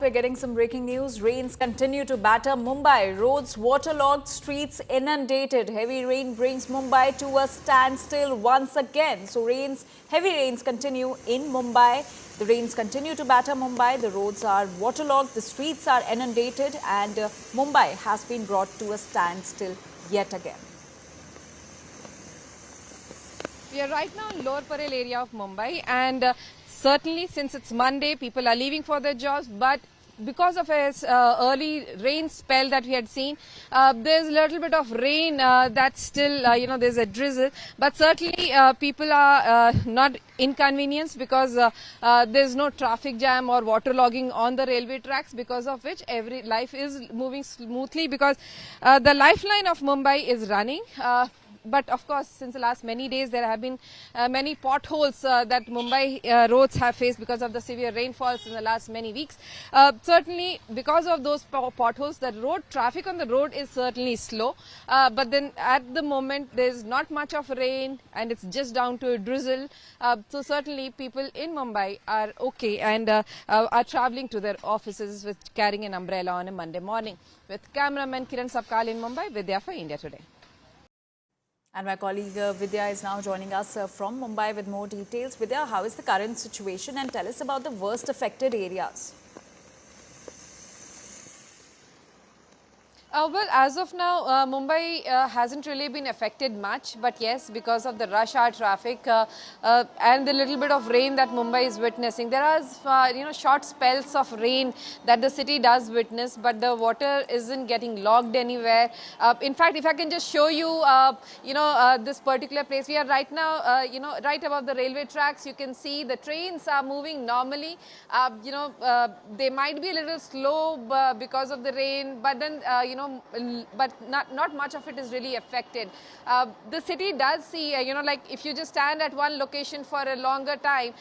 we're getting some breaking news. Rains continue to batter Mumbai. Roads waterlogged, streets inundated. Heavy rain brings Mumbai to a standstill once again. So heavy rains continue in Mumbai. The rains continue to batter Mumbai. The roads are waterlogged, the streets are inundated, and Mumbai has been brought to a standstill yet again. We are right now in Lower Parel area of Mumbai, and certainly since it's Monday, people are leaving for their jobs, but because of a early rain spell that we had seen, there's a little bit of rain that's still, there's a drizzle, but certainly people are not inconvenienced because there's no traffic jam or waterlogging on the railway tracks, because of which every life is moving smoothly, because the lifeline of Mumbai is running. But of course, since the last many days, there have been many potholes that Mumbai roads have faced because of the severe rainfalls in the last many weeks. Certainly, because of those potholes, the road traffic on the road is certainly slow. But then at the moment, there's not much of rain and it's just down to a drizzle. So certainly, people in Mumbai are okay and are traveling to their offices with carrying an umbrella on a Monday morning. With cameraman Kiran Sapkal in Mumbai, Vidya for India Today. And my colleague Vidya is now joining us from Mumbai with more details. Vidya, how is the current situation, and tell us about the worst affected areas? Well, as of now, Mumbai hasn't really been affected much, but yes, because of the rush hour traffic and the little bit of rain that Mumbai is witnessing, there are short spells of rain that the city does witness, but the water isn't getting logged anywhere. In fact, if I can just show you, this particular place, we are right now, right above the railway tracks. You can see the trains are moving normally. They might be a little slow because of the rain, but then but not much of it is really affected. The city does see, like if you just stand at one location for a longer time,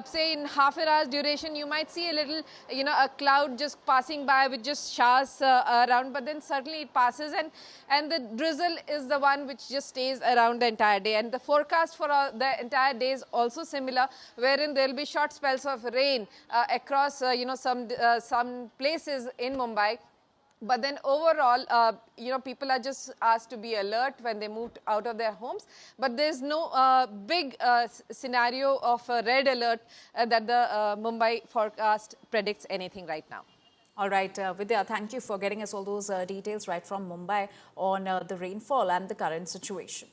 say in half an hour's duration, you might see a little, a cloud just passing by with just showers around, but then certainly it passes, and the drizzle is the one which just stays around the entire day. And the forecast for the entire day is also similar, wherein there will be short spells of rain across, some places in Mumbai. But then overall, people are just asked to be alert when they move out of their homes. But there's no big scenario of a red alert that the Mumbai forecast predicts anything right now. All right, Vidya, thank you for getting us all those details right from Mumbai on the rainfall and the current situation.